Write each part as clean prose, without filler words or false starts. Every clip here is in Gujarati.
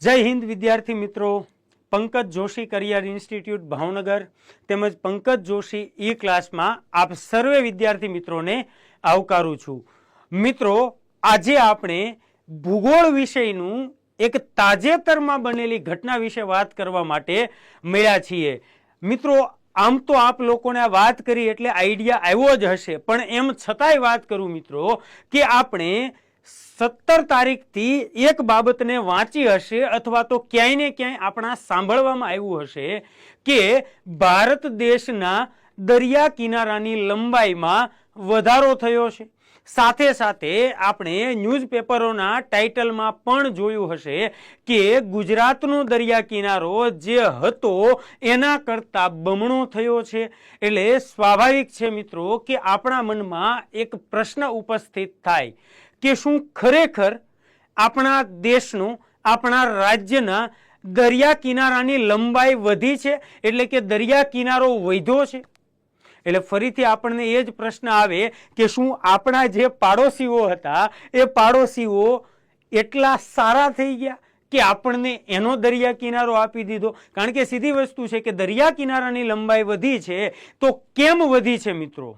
जय हिंद विद्यार्थी मित्रों, पंकज जोशी करियर इंस्टीट्यूट भावनगर તેમજ पंकज जोशी ई क्लास में आप सर्वे विद्यार्थी मित्रों ने आवकारू छू। मित्रों, आज आपणे भूगोल विषयनु एक ताजेतर में बनेली घटना विषे बात करवा माटे मळ्या छीए। मित्रों, आम तो आप लोगोने आ बात करी एटले आइडिया आव्यो ज हशे, पण एम छतांय बात करूं मित्रों कि आपणे 17 तारीख थी एक बाबत ने वांची हशे अथवा तो क्यांय ने क्यांय आपणा सांभळवामां आव्युं हशे के भारत देशना दरिया किनारानी लंबाईमां वधारो थयो छे। साथे साथे आपणे न्यूज़पेपरोना टाइटलमां पण जोयुं हशे के गुजरातनो दरिया किनारो जे हतो एना करता बमणो थयो छे। एटले स्वाभाविक छे मित्रों के आपणा मनमा एक प्रश्न उपस्थित थाय के शुं खरेखर आपणा देशनो आपणा राज्यना दरिया किनारानी लंबाई वधी छे, एटले के दरिया किनारो वध्यो छे। એટલે ફરીથી આપણને એ જ પ્રશ્ન આવે કે શું આપણા જે પાડોશીઓ હતા એ પાડોશીઓ એટલા સારા થઈ ગયા કે આપણને એનો દરિયા કિનારો આપી દીધો? કારણ કે સીધી વસ્તુ છે કે દરિયા કિનારાની લંબાઈ વધી છે તો કેમ વધી છે મિત્રો?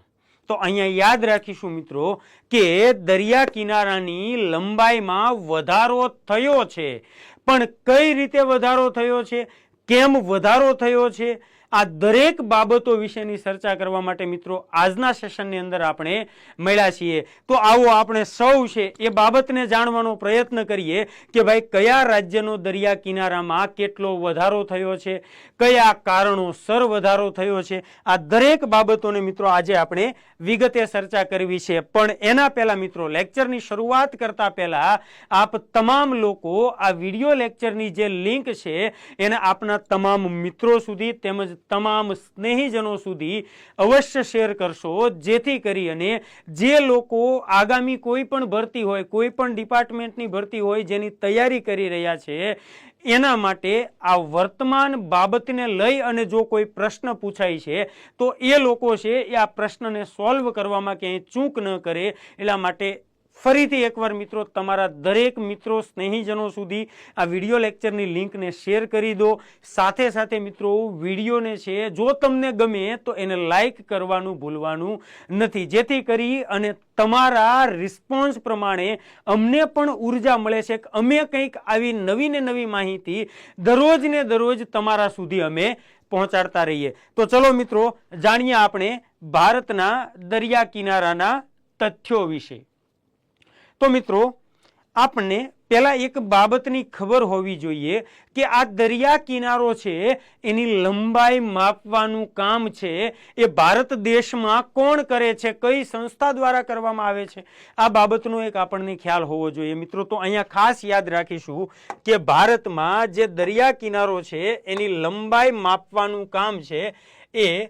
તો અહીંયા યાદ રાખીશું મિત્રો કે દરિયા કિનારાની લંબાઈમાં વધારો થયો છે, પણ કઈ રીતે વધારો થયો છે, કેમ વધારો થયો છે, आ दरेक बाबतो विषयनी चर्चा करवा माटे मित्रों आजना सेशननी अंदर आपणे मळ्या छीए। तो आवो आपणे सौ छे ए बाबतने जाणवानो प्रयत्न करीए के भाई कया राज्यनो दरिया किनारामां केटलो वधारो थयो छे, कया कारणोसर वधारो थयो छे, आ दरेक बाबतोने मित्रों आजे आपणे विगते चर्चा करवी छे। पण एना पहेला मित्रों लेक्चरनी शरूआत करता पहेला आप तमाम लोको आ विडियो लेक्चरनी जे लिंक छे एने आपना तमाम मित्रों सुधी तेमज तमाम स्नेहीजनों सुधी अवश्य शेर करशो, जेथी करी अने जे लोको आगामी कोई पण भरती होय, कोई पण डिपार्टमेंटनी भरती होय जेनी तैयारी करी रह्या छे एना माटे आ वर्तमान बाबतने लई अने जो कोई प्रश्न पूछाय छे तो ए लोको छे ए आ प्रश्नने सॉल्व करवामां क्यांय चूक न करे एटला माटे फरीथी एकवार मित्रों तमारा दरेक मित्रों स्नेहीजनों सुधी आ विडियो लेक्चरनी लिंकने शेर करी दो। साथे साथे मित्रों विडियोने छे जो तमने गमे तो एने लाइक करवानुं भूलवानुं नथी, जेथी करी अने तमारा रिस्पोन्स प्रमाणे अमने पण ऊर्जा मळे छे के अमे कंईक आवी नवी ने नवी माहिती दररोज ने दररोज तमारा सुधी अमे पहोंचाडता रहीए। तो चलो मित्रों जाणीए आपणे भारतना दरिया किनाराना तथ्यो विषे। तो मित्रों आपने पहला एक बाबतनी खबर होवी जोईए कि आ दरिया किनारो छे एनी लंबाई मापवानुं काम छे ए भारत देश में कोण करे छे, कई संस्था द्वारा करवामां आवे छे, आ बाबतनो एक आपणे ख्याल होवो जोईए। मित्रों तो अहींया खास याद राखीशुं कि भारत में जे दरिया किनारो छे एनी लंबाई मापवानुं काम छे ए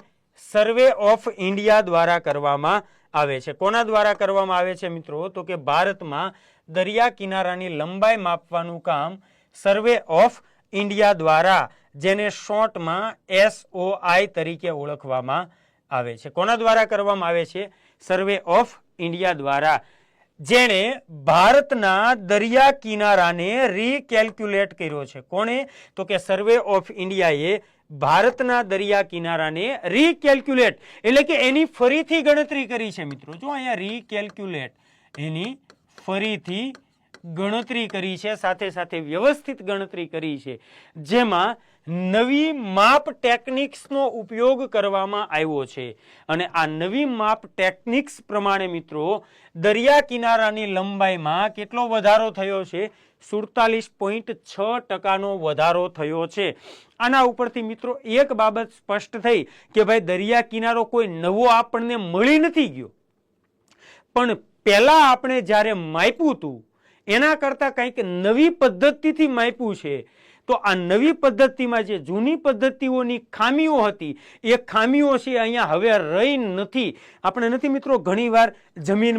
सर्वे ऑफ इंडिया द्वारा करवामां आवे छे। कोना द्वारा करवामां आवे छे मित्रों? तो के भारत में दरिया किनारानी लंबाई मापवानुं काम सर्वे ऑफ इंडिया द्वारा, जेने शॉर्ट में SOI तरीके ओळखवामां आवे छे। कोना द्वारा करवामां आवे छे? सर्वे ऑफ इंडिया द्वारा, जेने भारतना दरिया किनाराने रिकेल्क्युलेट कर्यो छे। कोणे? तो के सर्वे ऑफ इंडियाए भारतना दरिया किनाराने रिकेल्क्युलेट एटले के एनी फरीथी गणतरी करी छे मित्रों। जो अहींया रिकेल्क्युलेट एनी फरीथी गणतरी करी छे, साथे साथे व्यवस्थित गणतरी करी छे, जेमां नवी माप टेक्निक्सनो उपयोग करवामां आव्यो छे। अने आ नवी माप टेक्निक्स प्रमाणे मित्रों दरिया किनारानी लंबाईमां केटलो वधारो थयो छे? 47.6% वधारो थयो छे। आना उपरथी मित्रों एक बाबत स्पष्ट थई के भाई दरिया किनारो कोई नवो आपणने मळी नथी गयो, पण पहेला आपणे ज्यारे माप्युं हतुं एना करता कंईक नवी पद्धतिथी माप्युं छे। तो आ नवी पद्धतिमां जे जूनी पद्धतिओनी खामीओ हती ए खामीओ छे अहींया हवे रही नथी। આપણે નથી મિત્રો ઘણીવાર જમીન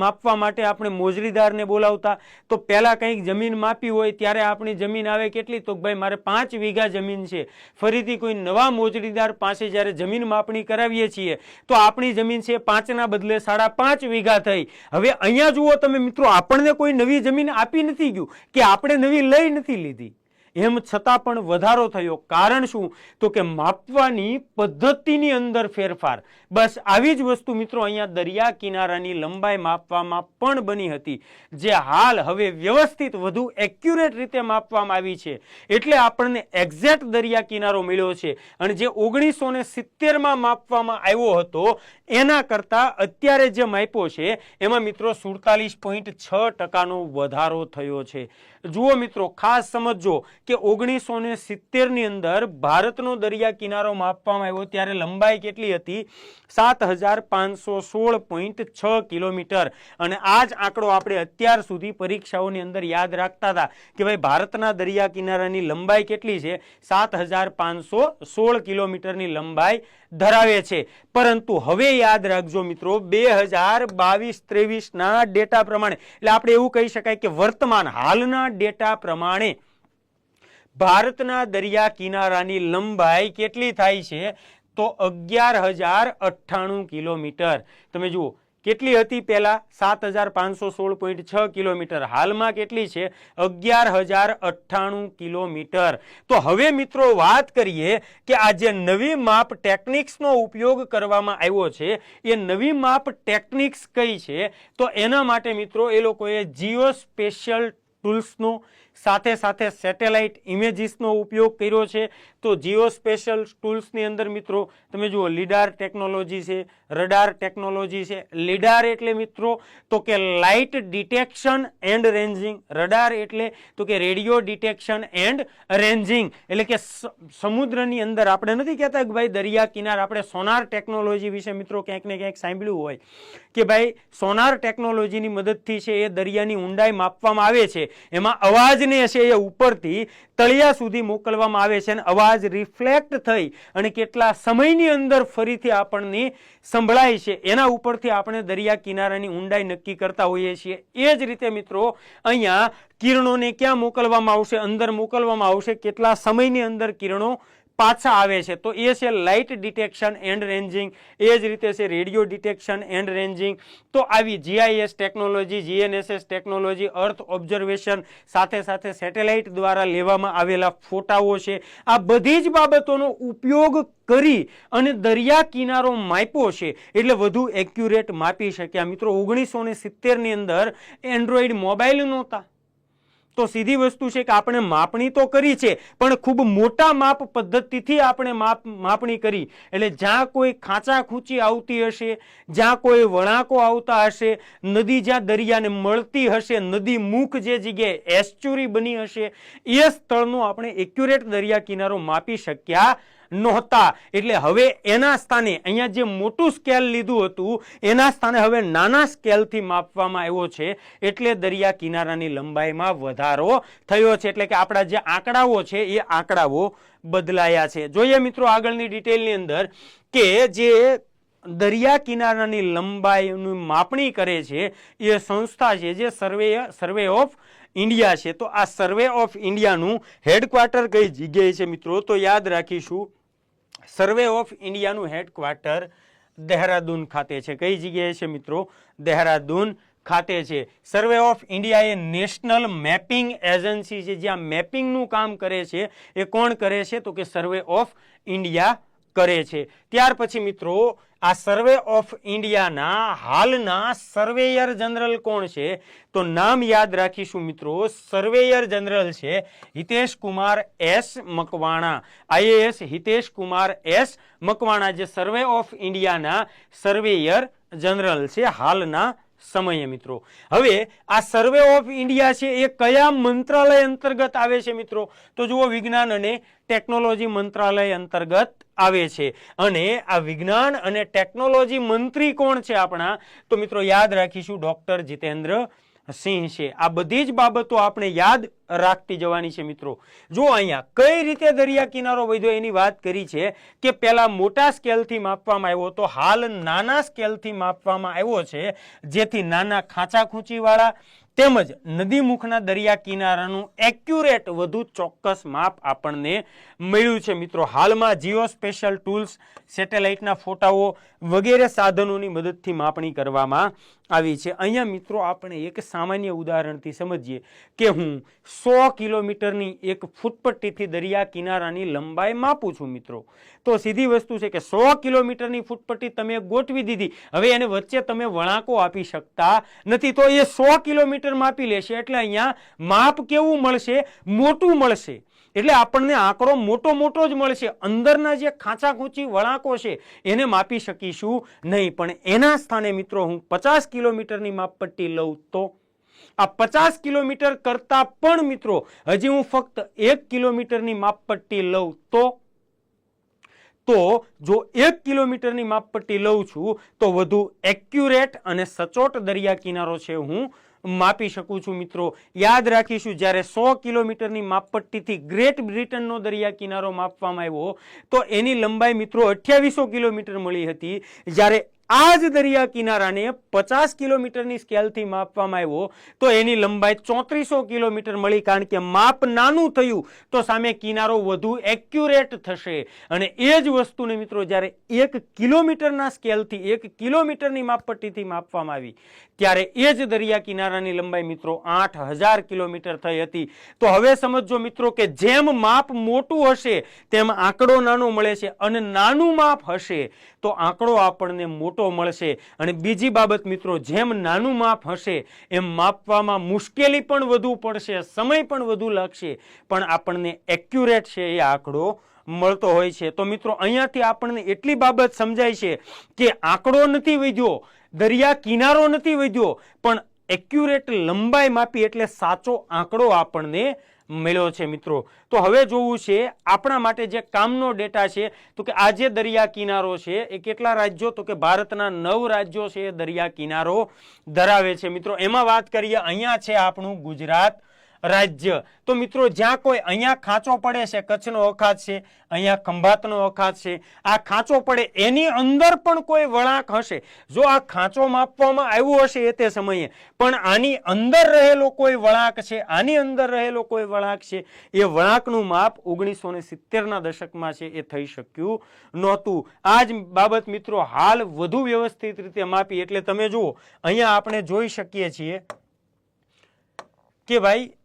માપવા માટે આપણે મોજરીદારને બોલાવતા, તો પહેલા કંઈક જમીન માપી હોય ત્યારે આપણી જમીન આવે કેટલી, તો ભાઈ મારે 5 વીઘા જમીન છે, ફરીથી કોઈ નવા મોજરીદાર પાસે જ્યારે જમીન માપણી કરાવીએ છીએ તો આપણી જમીન છે 5ના બદલે 5.5 વીઘા થઈ। હવે અહીંયા જુઓ તમે મિત્રો, આપણને કોઈ નવી જમીન આપી નથી ગયું કે આપણે નવી લઈ નથી લીધી, એમ છતાં પણ વધારો થયો. કારણ શું? તો કે માપવાની પદ્ધતિની અંદર ફેરફાર. બસ આવી જ વસ્તુ મિત્રો અહીંયા દરિયા કિનારાની લંબાઈ માપવામાં પણ બની હતી, જે હાલ હવે વ્યવસ્થિત વધુ એક્યુરેટ રીતે માપવામાં આવી છે. એટલે આપણને એક્ઝેક્ટ દરિયા કિનારો મળ્યો છે. અને જે 1970માં માપવામાં આવ્યો હતો એના કરતા અત્યારે જે માપ્યો છે એમાં મિત્રો 47.6% વધારો થયો છે. જુઓ મિત્રો, ખાસ સમજો કે 1970ની અંદર ભારતનો દરિયા કિનારો માપવામાં આવ્યો ત્યારે લંબાઈ કેટલી હતી? 7516.6 કિલોમીટર. અને આ જ આંકડો આપણે અત્યાર સુધી પરીક્ષાઓની અંદર યાદ રાખતા હતા કે ભાઈ ભારતના દરિયા કિનારાની લંબાઈ કેટલી છે? 7516 કિલોમીટરની લંબાઈ ધરાવે છે. પરંતુ હવે યાદ રાખજો મિત્રો, 2022-23ના ડેટા પ્રમાણે, એટલે આપણે એવું કહી શકાય કે વર્તમાન હાલના ડેટા પ્રમાણે ભારતના દરિયા કિનારાની લંબાઈ કેટલી થાય છે? તો 11,098 કિલોમીટર. તમે જુઓ, કેટલી હતી પહેલા? 7516.6 કિલોમીટર. હાલમાં કેટલી છે? 11,098 કિલોમીટર. તો હવે મિત્રો વાત કરીએ કે આ જે નવી માપ ટેકનિક્સનો ઉપયોગ કરવામાં આવ્યો છે એ નવી માપ ટેકનિક્સ કઈ છે? તો એના માટે મિત્રો એ લોકોએ જીઓસ્પેશિયલ ટૂલ્સનો સાથે સાથે સેટેલાઇટ ઇમેજીસનો ઉપયોગ કર્યો છે. તો જીઓસ્પેશિયલ ટૂલ્સની અંદર મિત્રો તમે જુઓ, લીડાર ટેકનોલોજી છે, રડાર ટેકનોલોજી છે. લીડાર એટલે મિત્રો તો કે light detection and ranging. Radar એટલે તો કે રેડિયો ડિટેક્શન એન્ડ રેન્જિંગ. એટલે કે સમુદ્રની અંદર આપણે નથી કહેતા કે ભાઈ દરિયા કિનારે આપણે સોનાર ટેકનોલોજી વિશે મિત્રો ક્યાંક ને ક્યાંક સાંભળ્યું હોય કે ભાઈ સોનાર ટેકનોલોજીની મદદથી છે એ દરિયાની ઊંડાઈ માપવામાં આવે છે. એમાં અવાજને છે એ ઉપરથી તળિયા સુધી મોકલવામાં આવે છે અને અવાજ રિફ્લેક્ટ થઈ અને કેટલા સમયની અંદર ફરીથી આપણને સંભળાય છે એના ઉપરથી આપણે દરિયા કિનારાની ઊંડાઈ નક્કી કરતા હોઈએ છીએ. એ જ રીતે મિત્રો અહીંયા કિરણોને ક્યાં મોકલવામાં આવશે? અંદર મોકલવામાં આવશે. કેટલા સમયની અંદર કિરણો પાછા આવે છે? તો એ છે લાઇટ ડિટેક્શન એન્ડ રેન્જિંગ. એ જ રીતે છે રેડિયો ડિટેક્શન એન્ડ રેન્જિંગ. તો આવી GIS ટેકનોલોજી, GNSS ટેકનોલોજી, અર્થ ઓબ્ઝર્વેશન, સાથે સાથે સેટેલાઇટ દ્વારા લેવામાં આવેલા ફોટાઓ છે, આ બધી જ બાબતોનો ઉપયોગ કરી અને દરિયા કિનારો માપ્યો છે એટલે વધુ એક્યુરેટ માપી શક્યા. મિત્રો 1970ની અંદર એન્ડ્રોઈડ મોબાઈલ નહોતા. તો સીધી વસ્તુ છે કે આપણે માપણી તો કરી છે પણ ખૂબ મોટા માપ પદ્ધતિથી આપણે માપણી કરી. એટલે જ્યાં કોઈ ખાંચા ખૂંચી આવતી હશે, જ્યાં કોઈ વળાંકો આવતા હશે, નદી જ્યાં દરિયાને મળતી હશે, નદી મુખ જે જગ્યાએ એસ્ચ્યુરી બની હશે, એ સ્થળનો આપણે એક્યુરેટ દરિયા કિનારો માપી શક્યા નહોતા. એટલે હવે એના સ્થાને અહીંયા જે મોટું સ્કેલ લીધું હતું એના સ્થાને હવે નાના સ્કેલથી માપવામાં આવ્યો છે. એટલે દરિયા કિનારાની લંબાઈમાં વધારો થયો છે. એટલે કે આપણા જે આંકડાઓ છે એ આંકડાઓ બદલાયા છે. જોઈએ મિત્રો આગળની ડિટેલની અંદર કે જે દરિયા કિનારાની લંબાઈની માપણી કરે છે એ સંસ્થા છે જે સર્વે ઓફ ઇન્ડિયા છે. તો આ સર્વે ઓફ ઇન્ડિયાનું હેડક્વાર્ટર કઈ જગ્યાએ છે મિત્રો? તો યાદ રાખીશું, સર્વે ઓફ ઇન્ડિયાનું હેડક્વાર્ટર દહેરાદૂન ખાતે છે. કઈ જગ્યાએ છે મિત્રો? દહેરાદૂન ખાતે છે. Survey of India A national mapping agency છે. જ્યાં મેપિંગનું કામ કરે છે એ કોણ કરે છે? તો કે સર્વે ઓફ ઇન્ડિયા કરે છે. ત્યાર પછી મિત્રો આ સર્વે ઓફ ઇન્ડિયાના હાલના સર્વેયર જનરલ કોણ છે? તો નામ યાદ રાખીશું મિત્રો, સર્વેયર જનરલ છે Hitesh Kumar S Makwana. IAS Hitesh Kumar S Makwana જે સર્વે ઓફ ઇન્ડિયાના સર્વેયર જનરલ છે હાલના સમયે મિત્રો. હવે આ સર્વે ઓફ ઇન્ડિયા છે એ કયા મંત્રાલય અંતર્ગત આવે છે મિત્રો? તો જુઓ, વિજ્ઞાન અને ટેકનોલોજી મંત્રાલય અંતર્ગત આવે છે. અને આ વિજ્ઞાન અને ટેકનોલોજી મંત્રી કોણ છે આપણા? તો મિત્રો યાદ રાખીશું ડોક્ટર જીતેન્દ્ર સિંહ છે. આ બધી જ બાબતો આપણે યાદ રાખતી જવાની છે મિત્રો. જો અહીંયા કઈ રીતે દરિયા કિનારો વધ્યો એની વાત કરી છે કે પહેલા મોટા સ્કેલથી માપવામાં આવ્યો તો હાલ નાના સ્કેલથી માપવામાં આવ્યો છે, જેથી નાના ખાંચા ખૂંચીવાળા તેમજ નદીમુખના દરિયા કિનારાનું એક્યુરેટ વધુ ચોક્કસ માપ આપણને મળ્યું છે મિત્રો. હાલમાં જીઓસ્પેશિયલ ટૂલ્સ, સેટેલાઇટના ફોટાઓ વગેરે સાધનોની મદદથી માપણી કરવામાં આવી છે। અહીંયા મિત્રો આપણે એક સામાન્ય ઉદાહરણથી સમજીએ કે હું 100 કિલોમીટરની એક ફૂટપટ્ટીથી દરિયા કિનારાની લંબાઈ માપું છું મિત્રો। તો સીધી વસ્તુ છે કે 100 કિલોમીટરની ફૂટપટ્ટી તમે ગોઠવી દીધી, હવે એને વચ્ચે તમે વળાંકો આપી શકતા નથી, તો એ 100 કિલોમીટર માપી લેશે એટલે અહીંયા માપ કેવું મળશે? મોટું મળશે। એટલે આપણને આંકડો મોટો જ મળશે, અંદરના જે ખાંચા ખૂંચી વળાંકો છે એને માપી શકીશું નહીં। પણ એના સ્થાને મિત્રો હું 50 કિલોમીટરની માપપટ્ટી લઉં તો આ 50 કિલોમીટર કરતા પણ મિત્રો હજી હું ફક્ત 1 કિલોમીટરની માપપટ્ટી લઉં તો જો 1 કિલોમીટરની માપપટ્ટી લઉં છું તો વધુ એક્યુરેટ અને સચોટ દરિયા કિનારો છે હું માપી શકું છું મિત્રો। યાદ રાખીશું, જ્યારે 100 કિલોમીટરની માપપટ્ટીથી ગ્રેટ બ્રિટનનો દરિયા કિનારો માપવામાં આવ્યો તો એની લંબાઈ મિત્રો 2800 કિલોમીટર મળી હતી, જ્યારે આ જ દરિયા કિનારાને 50 કિલોમીટરની સ્કેલથી માપવામાં આવ્યો તો એની લંબાઈ 3400 કિલોમીટર મળી, કારણ કે માપ નાનું થયું તો સામે કિનારો વધુ એક્યુરેટ થશે। અને એ જ વસ્તુને મિત્રો જ્યારે 1 કિલોમીટરના સ્કેલથી 1 કિલોમીટરની માપપટ્ટીથી માપવામાં આવી ત્યારે એ જ દરિયા કિનારાની લંબાઈ મિત્રો 8000 કિલોમીટર થઈ હતી। તો હવે સમજો મિત્રો કે જેમ માપ મોટું હશે તેમ આંકડો નાનો મળે છે, અને નાનું માપ હશે તો આંકડો આપણને મોટો મળશે। અને બીજી બાબત મિત્રો, જેમ નાનું માપ હશે એમ માપવામાં મુશ્કેલી પણ વધુ પડશે, સમય પણ વધુ લાગશે, પણ આપણને એક્યુરેટ છે એ આંકડો મળતો હોય છે। તો મિત્રો અહીંયાથી આપણને એટલી બાબત સમજાય છે કે આંકડો નથી વધ્યો, દરિયા કિનારો નથી વધ્યો, પણ એક્યુરેટ લંબાઈ માપી એટલે સાચો આંકડો આપણને મળ્યો છે મિત્રો। તો હવે જોવું છે આપણા માટે જે કામનો ડેટા છે, તો કે આ જે દરિયા કિનારો છે એ કેટલા રાજ્યો, તો કે ભારતના 9 રાજ્યો છે એ દરિયા કિનારો ધરાવે છે મિત્રો। એમાં વાત કરીએ, અહીંયા છે આપણું ગુજરાત રાજ્ય। તો મિત્રો જ્યાં કોઈ અહીંયા ખાંચો પડે છે, કચ્છનો અખાત છે, અહીંયા ખંભાતનો અખાત છે, આ ખાંચો પડે એની અંદર પણ કોઈ વળાંક હશે, જો આ ખાંચો માપવામાં આવ્યો હશે એ તે સમયે, પણ આની અંદર રહેલો કોઈ વળાંક છે, આની અંદર રહેલો કોઈ વળાંક છે, એ વળાંકનું માપ 1970ના દશકમાં છે એ થઈ શક્યું નહોતું। આ જ બાબત મિત્રો હાલ વધુ વ્યવસ્થિત રીતે માપી, એટલે તમે જુઓ અહીંયા આપણે જોઈ શકીએ છીએ કે ભાઈ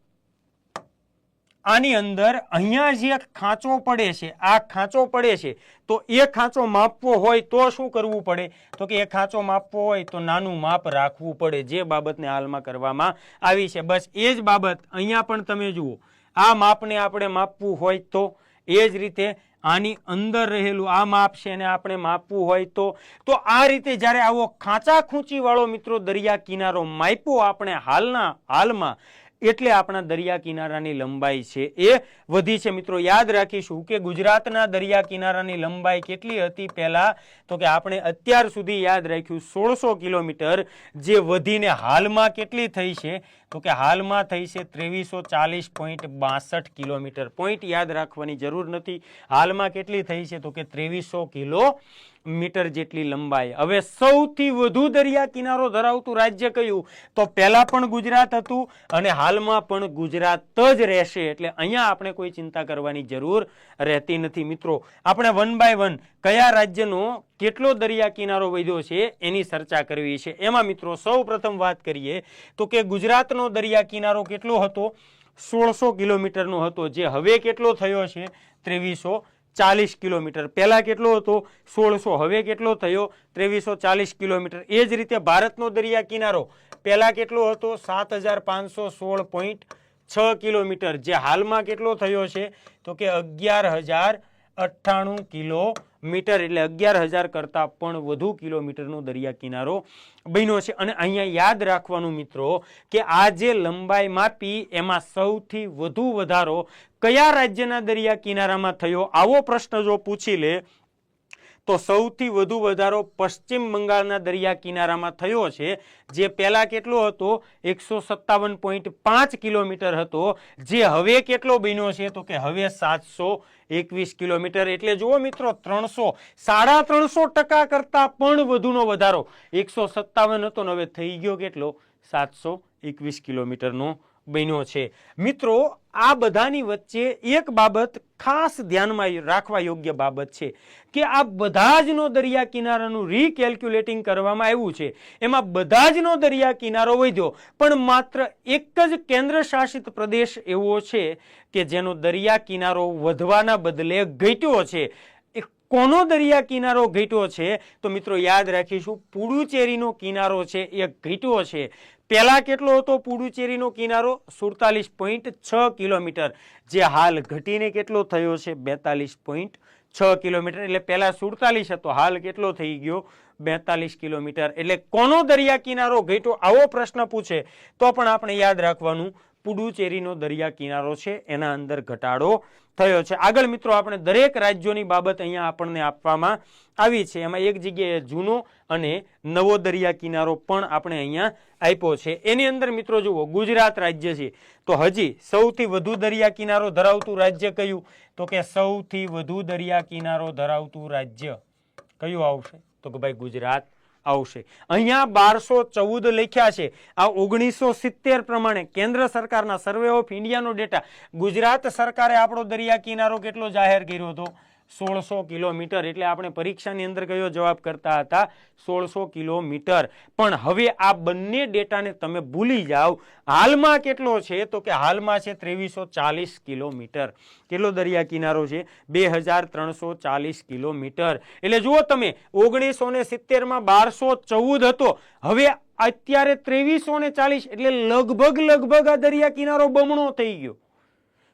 આની અંદર અહીંયા જે ખાંચો પડે છે, આ ખાંચો પડે છે, તો એ ખાંચો માપવો હોય તો શું કરવું પડે, તો કે એ ખાંચો માપવો હોય તો નાનું માપ રાખવું પડે, જે બાબતને હાલમાં કરવામાં આવી છે। બસ એ જ બાબત અહીંયા પણ તમે જુઓ, આ માપને આપણે માપવું હોય તો એ જ રીતે આની અંદર રહેલું આ માપ છે એને આપણે માપવું હોય તો આ રીતે જ્યારે આવો ખાંચા ખૂંચી વાળો મિત્રો દરિયા કિનારો માપ્યો આપણે હાલમાં, એટલે આપણા દરિયા કિનારાની લંબાઈ છે એ વધી છે મિત્રો। યાદ રાખીશું કે ગુજરાતના દરિયા કિનારાની લંબાઈ કેટલી હતી પહેલા, તો કે આપણે અત્યાર સુધી યાદ રાખ્યું 1600 કિલોમીટર, જે વધીને હાલમાં કેટલી થઈ છે, તો કે હાલમાં થઈ છે 2340.62 કિલોમીટર। પોઈન્ટ યાદ રાખવાની જરૂર નથી, હાલમાં કેટલી થઈ છે, તો કે 2300 કિલોમીટર જેટલી લંબાઈ। હવે સૌથી વધુ દરિયા કિનારો ધરાવતું રાજ્ય કયું, તો પહેલા પણ ગુજરાત હતું અને હાલમાં પણ ગુજરાત જ રહેશે, એટલે અહીંયા આપણે કોઈ ચિંતા કરવાની જરૂર રહેતી નથી મિત્રો। આપણે 1 બાય 1 કયા રાજ્યનો કેટલો દરિયા કિનારો વધ્યો છે એની ચર્ચા કરવી છે। એમાં મિત્રો સૌ પ્રથમ વાત કરીએ તો કે ગુજરાતનો દરિયા કિનારો કેટલો હતો, 1600 કિલોમીટરનો હતો, જે હવે કેટલો થયો છે 2340 કિલોમીટર। પહેલા કેટલો હતો 1600, હવે કેટલો થયો 2340 કિલોમીટર। એ જ રીતે ભારતનો દરિયા કિનારો પહેલા કેટલો હતો 7516.6 કિલોમીટર, જે હાલમાં કેટલો થયો છે, તો કે 11098 કિલોમીટર, એટલે 11000 કરતા પણ વધુ કિલોમીટરનો દરિયા કિનારો બન્યો છે। અને અહીંયા યાદ રાખવાનું મિત્રો કે આ જે લંબાઈ માપી એમાં સૌથી વધુ વધારો કયા રાજ્યના દરિયા કિનારામાં થયો, આવો પ્રશ્ન જો પૂછી લે તો સૌથી વધુ વધારો પશ્ચિમ બંગાળના દરિયા કિનારામાં થયો છે, જે પહેલા કેટલો હતો 157.5 કિલોમીટર હતો, જે હવે કેટલો બન્યો છે, તો કે હવે 721 કિલોમીટર। એટલે જુઓ મિત્રો 300 કરતા પણ વધુનો વધારો, 157 હતો ને હવે થઈ ગયો કેટલો 721 કિલોમીટરનો બન્યો છે। મિત્રો આ બધાની વચ્ચે એક બાબત ખાસ ધ્યાનમાં રાખવા યોગ્ય બાબત છે કે આ બધા જ નો દરિયા કિનારાનું રીકેલ્ક્યુલેટિંગ કરવામાં આવ્યું છે। એમાં બધા જ નો દરિયા કિનારો વધ્યો, પણ માત્ર એક જ કેન્દ્ર શાસિત પ્રદેશ એવો છે કે જેનો દરિયા કિનારો વધવાના બદલે ઘટ્યો છે। કોનો દરિયા કિનારો ઘટ્યો છે? તો મિત્રો યાદ રાખીશું, પુડુચેરીનો કિનારો છે એ ઘટ્યો છે। પહેલા કેટલો હતો પુડુચેરીનો કિનારો? 47.6 કિલોમીટર, જે હાલ ઘટીને કેટલો થયો છે? 42.6 કિલોમીટર। એટલે પહેલા 47 હતો, હાલ કેટલો થઈ ગયો? 42 કિલોમીટર। એટલે કોનો દરિયા કિનારો ઘટ્યો? આવો પ્રશ્ન પૂછે તો પણ આપણે યાદ રાખવાનું, પુડુચેરીનો દરિયા કિનારો છે એના અંદર ઘટાડો થયો છે। આગળ મિત્રો આપણે દરેક રાજ્યોની બાબત અહીંયા આપણને આપવામાં આવી છે। એમાં એક જગ્યાએ જૂનો અને નવો દરિયા કિનારો પણ આપણે અહીંયા આપ્યો છે। એની અંદર મિત્રો જુઓ, ગુજરાત રાજ્ય છે તો હજી સૌથી વધુ દરિયા કિનારો ધરાવતું રાજ્ય કયું? તો કે સૌથી વધુ દરિયા કિનારો ધરાવતું રાજ્ય કયું આવશે? તો કે ભાઈ ગુજરાત આવશે। અહીંયા 1214 લખ્યા છે। આ 1970 પ્રમાણે કેન્દ્ર સરકારના સર્વે ઓફ ઇન્ડિયાનો ડેટા, ગુજરાત સરકારે આપણો દરિયા કિનારો કેટલો જાહેર કર્યો હતો? 1600 કિલોમીટર। એટલે આપણે પરીક્ષાની અંદર કયો જવાબ કરતા હતા? 1600 કિલોમીટર। પણ હવે આ બંને ડેટાને તમે ભૂલી જાઓ। હાલમાં કેટલો છે? તો કે હાલમાં છે 2340 કિલોમીટર। કેટલો દરિયા કિનારો છે? 2340 કિલોમીટર। એટલે જુઓ તમે, 1970 માં 1214 હતો, હવે અત્યારે 2340, એટલે લગભગ આ દરિયા કિનારો બમણો થઈ ગયો।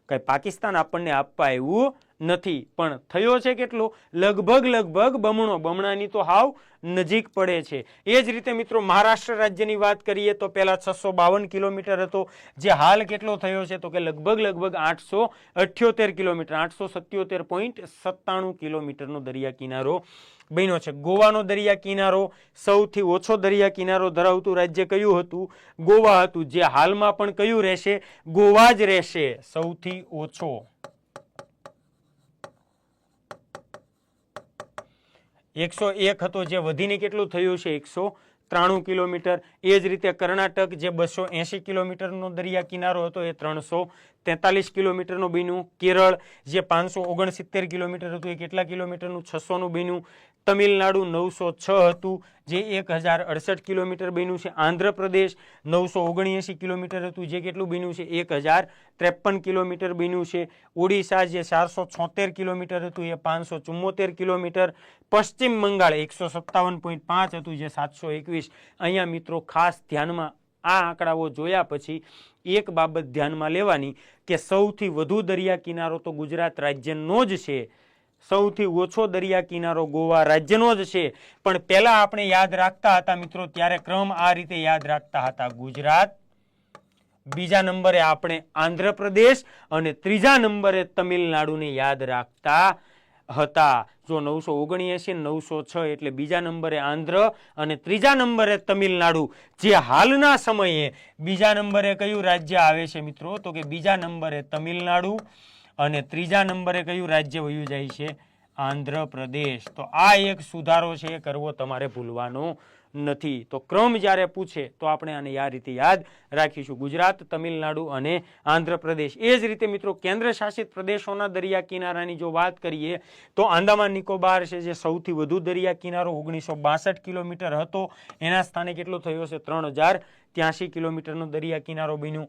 કઈ પાકિસ્તાન આપણને આપવા આવ્યું નથી, પણ થયો છે કેટલો? લગભગ બમણો। બમણાની તો હાવ નજીક પડે છે। એ જ રીતે મિત્રો મહારાષ્ટ્ર રાજ્યની વાત કરીએ તો પહેલા 652 કિલોમીટર હતો, જે હાલ કેટલો થયો છે? તો કે લગભગ 878 કિલોમીટર, 877.97 કિલોમીટરનો દરિયા કિનારો બન્યો છે। ગોવાનો દરિયા કિનારો, સૌથી ઓછો દરિયા કિનારો ધરાવતું રાજ્ય કયું હતું? ગોવા હતું, જે હાલમાં પણ કયું રહેશે? ગોવા જ રહેશે, સૌથી ઓછો। 101 હતો, જે વધીને કેટલું થયું છે? 193 કિલોમીટર। એ જ રીતે કર્ણાટક, જે 280 કિલોમીટરનો દરિયા કિનારો હતો, એ 343 કિલોમીટરનું બન્યું। કેરળ, જે 569 કિલોમીટર હતું, એ કેટલા કિલોમીટરનું? 600નું બન્યું। તમિલનાડુ 906 હતું, જે 1068 કિલોમીટર બન્યું છે। આંધ્રપ્રદેશ 979 કિલોમીટર હતું, જે કેટલું બન્યું છે? 1053 કિલોમીટર બન્યું છે। ઓડિશા, જે 476 કિલોમીટર હતું, એ 574 કિલોમીટર। પશ્ચિમ બંગાળ 157.5 હતું, જે 721। અહીંયા મિત્રો ખાસ ધ્યાનમાં આ આંકડાઓ જોયા પછી એક બાબત ધ્યાનમાં લેવાની કે સૌથી વધુ દરિયા કિનારો તો ગુજરાત રાજ્યનો જ છે, સૌથી ઓછો દરિયા કિનારો ગોવા રાજ્યનો જ છે। પણ પહેલા આપણે યાદ રાખતા હતા મિત્રો, ત્યારે ક્રમ આ રીતે યાદ રાખતા હતા: ગુજરાત, બીજા નંબરે આપણે આંધ્રપ્રદેશ અને ત્રીજા નંબરે તમિલનાડુને યાદ રાખતા હતા। જો 979 906 એટલે બીજા નંબરે આંધ્ર અને ત્રીજા નંબરે તમિલનાડુ। જે હાલના સમયે બીજા નંબરે કયું રાજ્ય આવે છે મિત્રો? તો કે બીજા નંબરે તમિલનાડુ અને ત્રીજા નંબરે કયું રાજ્ય વયું જાય છે? આંધ્રપ્રદેશ। તો આ એક સુધારો છે, એ કરવો તમારે ભૂલવાનો નથી। તો ક્રમ જ્યારે પૂછે તો આપણે આને આ રીતે યાદ રાખીશું: ગુજરાત, તમિલનાડુ અને આંધ્રપ્રદેશ। એ જ રીતે મિત્રો કેન્દ્ર શાસિત પ્રદેશોના દરિયા કિનારાની જો વાત કરીએ તો આંદામાન નિકોબાર છે, જે સૌથી વધુ દરિયા કિનારો 1962 કિલોમીટર હતો, એના સ્થાને કેટલો થયો છે? 3083 કિલોમીટરનો દરિયા કિનારો બન્યો।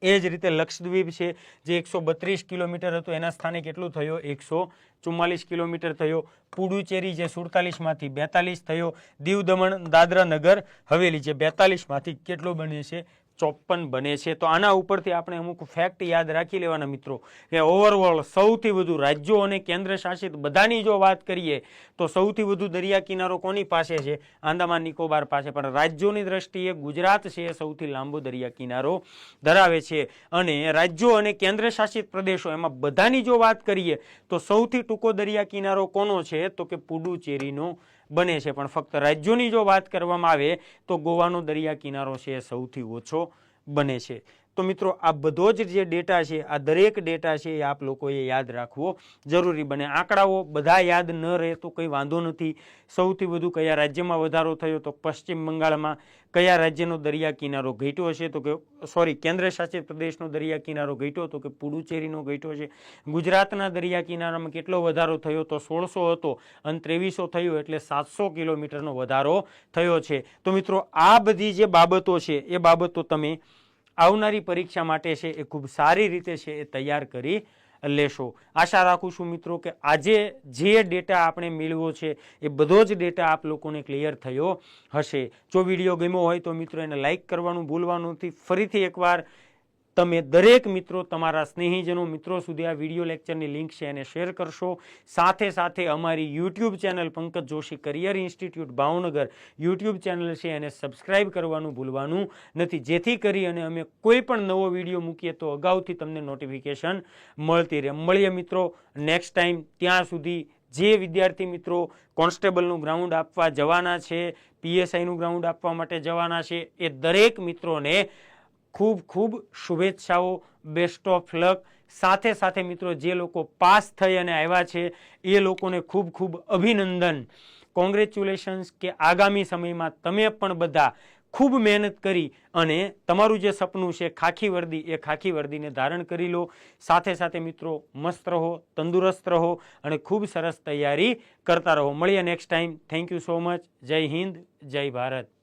એ જ રીતે લક્ષદ્વીપ છે, જે 132 કિલોમીટર હતો, એના સ્થાને કેટલું થયો? 144 કિલોમીટર થયો। પુડુચેરી, જે 47 માંથી 42 થયો। દીવ દમણ દાદરા નગર હવેલી, જે 42 માંથી કેટલો બને છે? 54 બને છે। તો આના ઉપરથી આપણે અમુક ફેક્ટ યાદ રાખી લેવાના મિત્રો કે ઓવરઓલ સૌથી વધુ રાજ્યો અને કેન્દ્ર શાસિત બધાની જો વાત કરીએ તો સૌથી વધુ દરિયા કિનારો કોની પાસે છે? આંદામાન નિકોબાર પાસે। પણ રાજ્યોની દ્રષ્ટિએ ગુજરાત છે એ સૌથી લાંબો દરિયા કિનારો ધરાવે છે। અને રાજ્યો અને કેન્દ્ર શાસિત પ્રદેશો એમાં બધાની જો વાત કરીએ તો સૌથી ટૂંકો દરિયા કિનારો કોનો છે? તો કે પુડુચેરીનો બને છે। પણ ફક્ત રાજ્યોની જો વાત કરવામાં આવે તો ગોવાનો દરિયા કિનારો છે એ સૌથી ઓછો બને છે। તો મિત્રો આ બધો જ જે ડેટા છે, આ દરેક ડેટા છે એ આપ લોકોએ યાદ રાખવો જરૂરી બને। આંકડાઓ બધા યાદ ન રહે તો કંઈ વાંધો નથી। સૌથી વધુ કયા રાજ્યમાં વધારો થયો? તો પશ્ચિમ બંગાળમાં। કયા રાજ્યનો દરિયા કિનારો ઘટ્યો છે તો કે કેન્દ્ર શાસિત પ્રદેશનો દરિયા કિનારો ઘટ્યો તો કે પુડુચેરીનો ઘટ્યો છે. ગુજરાતના દરિયા કિનારામાં કેટલો વધારો થયો તો 1600 હતો અને 2300 થયો એટલે 700 કિલોમીટરનો વધારો થયો છે. તો મિત્રો આ બધી જે બાબતો છે એ બાબતો તમે આવનારી પરીક્ષા માટે છે એ ખૂબ સારી રીતે છે એ તૈયાર કરી લેશો. આશા રાખું છું મિત્રો કે આજે જે ડેટા આપણે મેળવ્યો છે એ બધો જ ડેટા આપ લોકોને ક્લિયર થયો હશે. જો વિડીયો ગમ્યો હોય તો મિત્રો એને લાઇક કરવાનું ભૂલવાનું નથી. ફરીથી એકવાર તમે દરેક મિત્રો તમારા સ્નેહીજનો મિત્રો સુધી આ વિડીયો લેક્ચરની લિંક છે એને શેર કરશો. સાથે સાથે અમારી YouTube channel Pankaj Joshi career institute Bhavnagar YouTube channel છે એને સબસ્ક્રાઇબ કરવાનું ભૂલવાનું નથી, જેથી કરી અને અમે કોઈ પણ નવો વિડીયો મૂકીએ તો અગાઉથી તમને નોટિફિકેશન મળતી રહે. મળીએ મિત્રો નેક્સ્ટ ટાઈમ. ત્યાં સુધી જે વિદ્યાર્થી મિત્રો કોન્સ્ટેબલનું ગ્રાઉન્ડ આપવા જવાના છે, પીએસઆઈનું ગ્રાઉન્ડ આપવા માટે જવાના છે, એ દરેક મિત્રોને ખૂબ ખૂબ શુભેચ્છાઓ, બેસ્ટ ઓફ લક. સાથે સાથે મિત્રો જે લોકો પાસ થઈ અને આવ્યા છે એ લોકોને ખૂબ ખૂબ અભિનંદન, કોંગ્રેચ્યુલેશન્સ કે આગામી સમયમાં તમે પણ બધા ખૂબ મહેનત કરી અને તમારું જે સપનું છે ખાખી વર્દી એ ખાખી વર્દીને ધારણ કરી લો. સાથે સાથે મિત્રો મસ્ત રહો, તંદુરસ્ત રહો અને ખૂબ સરસ તૈયારી કરતા રહો. મળીએ next time. Thank you so much. જય હિન્દ, જય ભારત.